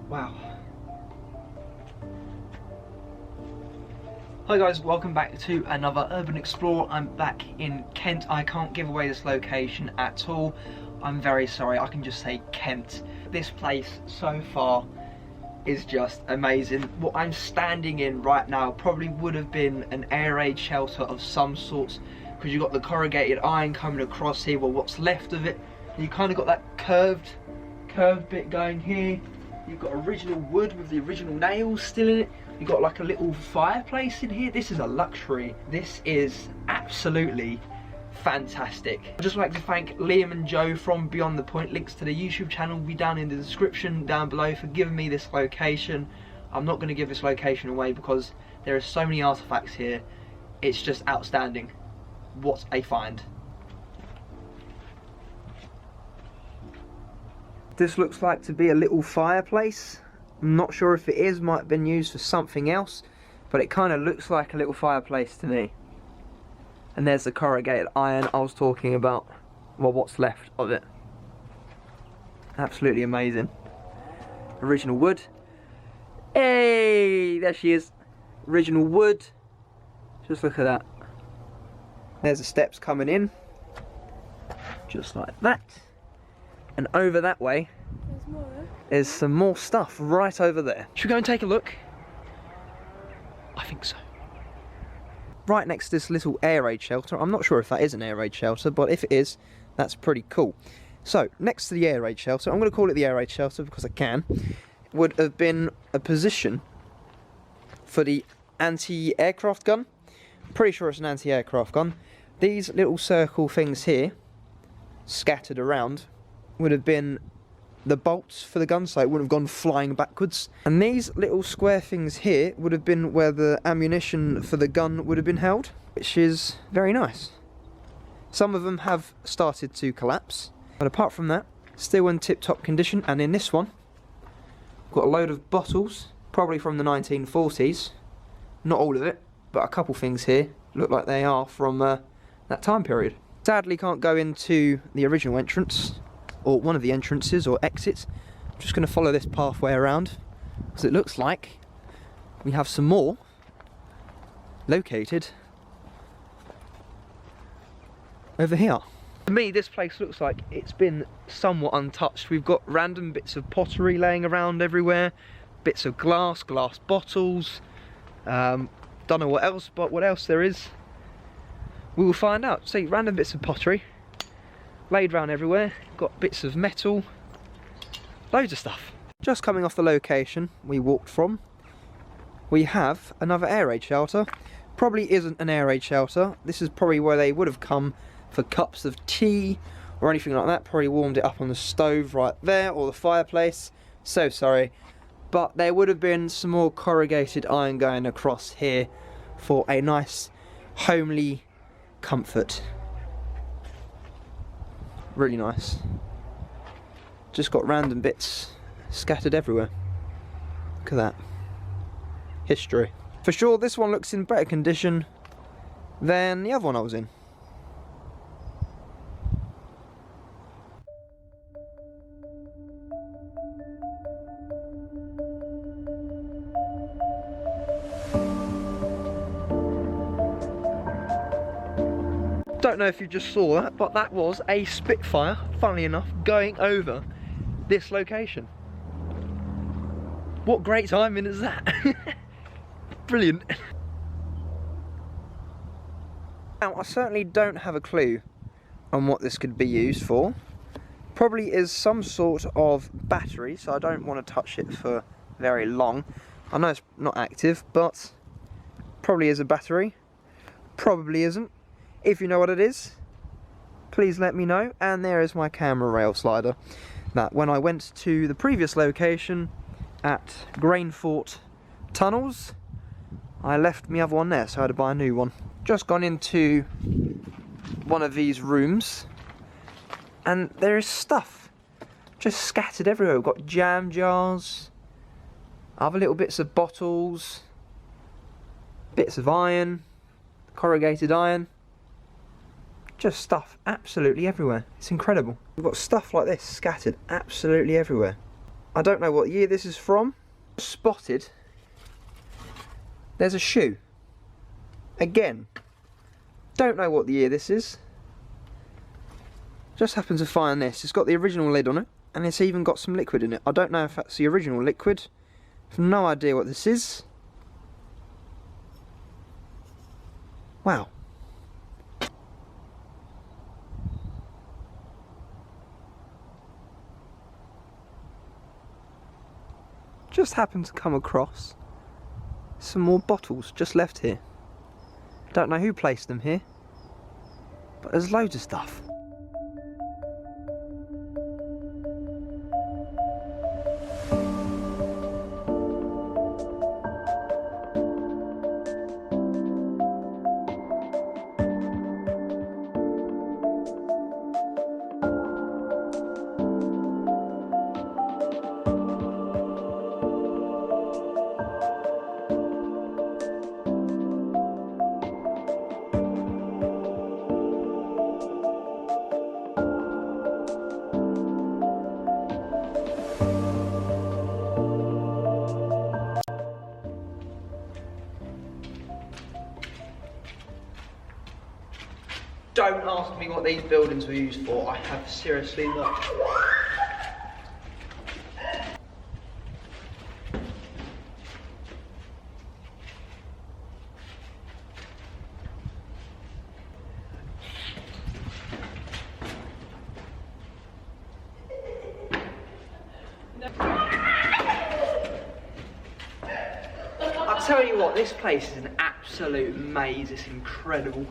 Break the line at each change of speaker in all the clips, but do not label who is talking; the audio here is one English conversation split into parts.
Wow. Hi guys, welcome back to another Urban Explorer. I'm back in Kent. I can't give away this location at all. I'm very sorry, I can just say Kent. This place so far is just amazing. What I'm standing in right now probably would have been an air raid shelter of some sorts, because you've got the corrugated iron coming across here, well what's left of it. You kind of got that curved bit going here. You've got original wood with the original nails still in it. You've got like a little fireplace in here. This is a luxury. This is absolutely fantastic. I'd just like to thank Liam and Joe from Beyond the Point. Links to the YouTube channel will be down in the description down below for giving me this location. I'm not going to give this location away because there are so many artifacts here. It's just outstanding. What a find. This looks like to be a little fireplace. I'm not sure if it is, might have been used for something else, but it kind of looks like a little fireplace to me. And there's the corrugated iron I was talking about, well what's left of it. Absolutely amazing. Original wood. Hey, there she is. Original wood. Just look at that. There's the steps coming in. Just like that. And over that way, there's some more stuff right over there. Should we go and take a look? I think so. Right next to this little air raid shelter. I'm not sure if that is an air raid shelter, but if it is, that's pretty cool. So, next to the air raid shelter, I'm going to call it the air raid shelter because I can, would have been a position for the anti-aircraft gun. Pretty sure it's an anti-aircraft gun. These little circle things here, scattered around, would have been the bolts for the gun, so it wouldn't have gone flying backwards. And these little square things here would have been where the ammunition for the gun would have been held, which is very nice. Some of them have started to collapse, but apart from that, still in tip-top condition. And in this one, got a load of bottles, probably from the 1940s. Not all of it, but a couple things here look like they are from that time period. Sadly can't go into the original entrance, or one of the entrances or exits. I'm just going to follow this pathway around, because it looks like we have some more located over here. To me, this place looks like it's been somewhat untouched. We've got random bits of pottery laying around everywhere, bits of glass bottles, don't know what else, but what else there is, we will find out. See, random bits of pottery laid around everywhere, got bits of metal, loads of stuff. Just coming off the location we walked from, we have another air raid shelter. Probably isn't an air raid shelter. This is probably where they would have come for cups of tea or anything like that. Probably warmed it up on the stove right there, or the fireplace. So sorry. But there would have been some more corrugated iron going across here for a nice homely comfort. Really nice. Just got random bits scattered everywhere. Look at that. History. For sure this one looks in better condition than the other one I was in. Don't know if you just saw that, but that was a Spitfire, funnily enough, going over this location. What great timing is that? Brilliant. Now, I certainly don't have a clue on what this could be used for. Probably is some sort of battery, so I don't want to touch it for very long. I know it's not active, but probably is a battery. Probably isn't. If you know what it is, please let me know. And there is my camera rail slider. That when I went to the previous location at Grainfort Tunnels, I left my other one there, so I had to buy a new one. Just gone into one of these rooms, and there is stuff just scattered everywhere. We've got jam jars, other little bits of bottles, bits of iron, corrugated iron. Just stuff absolutely everywhere. It's incredible. We've got stuff like this scattered absolutely everywhere. I don't know what year this is from. Spotted. There's a shoe. Again. Don't know what the year this is. Just happened to find this. It's got the original lid on it, and it's even got some liquid in it. I don't know if that's the original liquid. I've no idea what this is. Wow. Just happened to come across some more bottles just left here. Don't know who placed them here, but there's loads of stuff. Don't ask me what these buildings were used for, I have seriously no. I'll tell you what, this place is an absolute maze, it's incredible.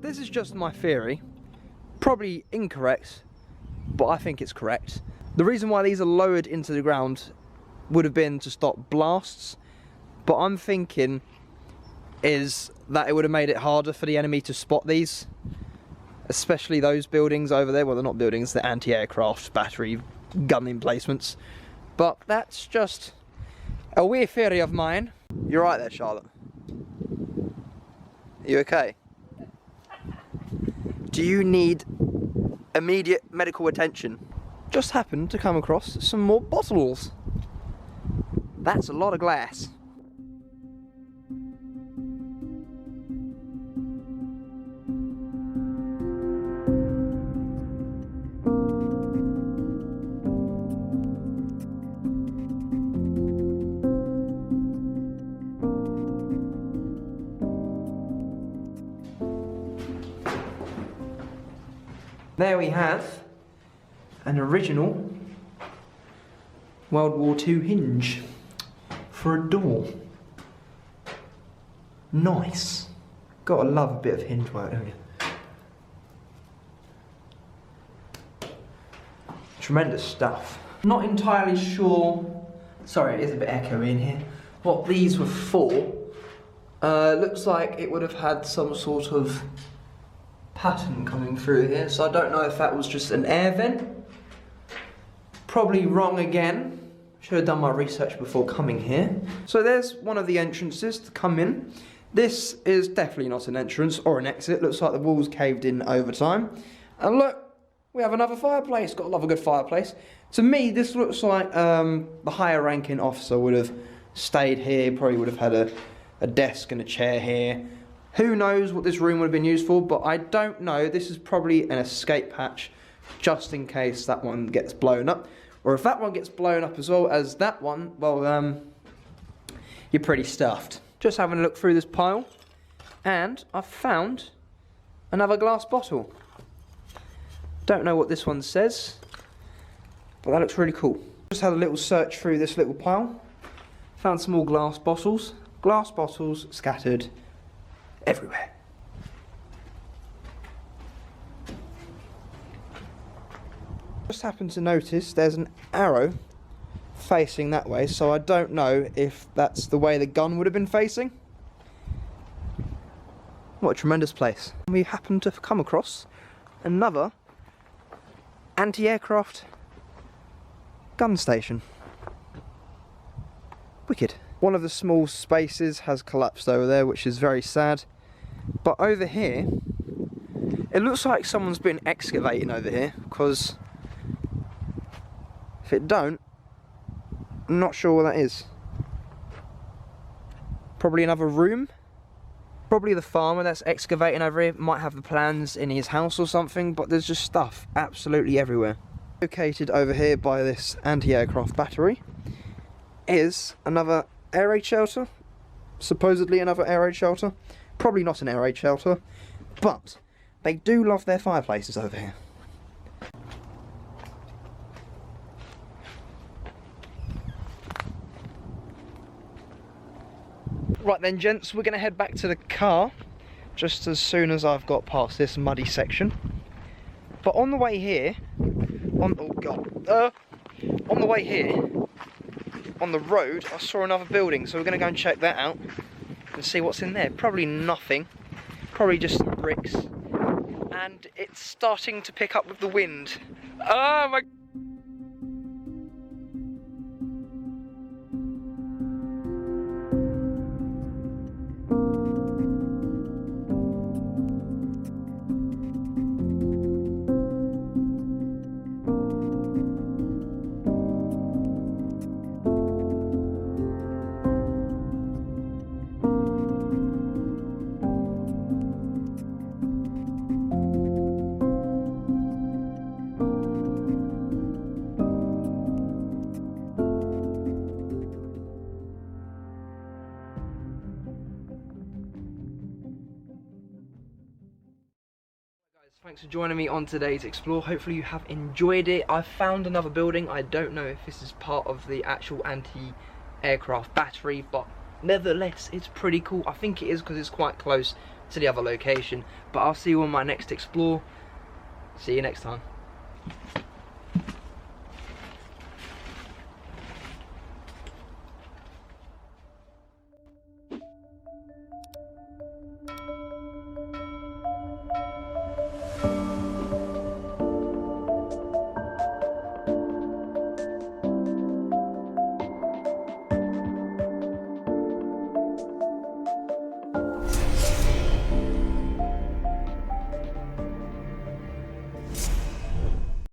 This is just my theory, probably incorrect, but I think it's correct. The reason why these are lowered into the ground would have been to stop blasts, but I'm thinking is that it would have made it harder for the enemy to spot these, especially those buildings over there. Well, they're not buildings, they're anti-aircraft battery gun emplacements, but that's just a weird theory of mine. You're right there, Charlotte. Are you okay? Do you need immediate medical attention? Just happened to come across some more bottles. That's a lot of glass. There we have an original World War II hinge for a door. Nice. Gotta love a bit of hinge work, don't you? Tremendous stuff. Not entirely sure, sorry it is a bit echoey in here, what these were for. Looks like it would have had some sort of pattern coming through here, so I don't know if that was just an air vent. Probably wrong again. Should have done my research before coming here. So there's one of the entrances to come in. This is definitely not an entrance or an exit. Looks like the walls caved in over time. And look, we have another fireplace. Gotta love a good fireplace. To me, this looks like the higher ranking officer would have stayed here. Probably would have had a desk and a chair here. Who knows what this room would have been used for, but I don't know. This is probably an escape hatch, just in case that one gets blown up. Or if that one gets blown up as well as that one, well, you're pretty stuffed. Just having a look through this pile. And I've found another glass bottle. Don't know what this one says, but that looks really cool. Just had a little search through this little pile. Found some more glass bottles. Glass bottles scattered everywhere. Just happened to notice there's an arrow facing that way, so I don't know if that's the way the gun would have been facing. What a tremendous place. We happen to come across another anti-aircraft gun station. Wicked. One of the small spaces has collapsed over there, which is very sad. But over here, it looks like someone's been excavating over here, because if it don't, I'm not sure what that is. Probably another room. Probably the farmer that's excavating over here might have the plans in his house or something, but there's just stuff absolutely everywhere. Located over here by this anti-aircraft battery is another air raid shelter. Supposedly another air raid shelter. Probably not an air raid shelter, but they do love their fireplaces over here. Right then, gents, we're going to head back to the car just as soon as I've got past this muddy section. But on the way here, on the way here, on the road, I saw another building, so we're going to go and check that out and see what's in there. Probably nothing, probably just some bricks, and it's starting to pick up with the wind. Oh my... Thanks for joining me on today's Explore. Hopefully you have enjoyed it. I found another building. I don't know if this is part of the actual anti-aircraft battery, but nevertheless, it's pretty cool. I think it is because it's quite close to the other location. But I'll see you on my next Explore. See you next time.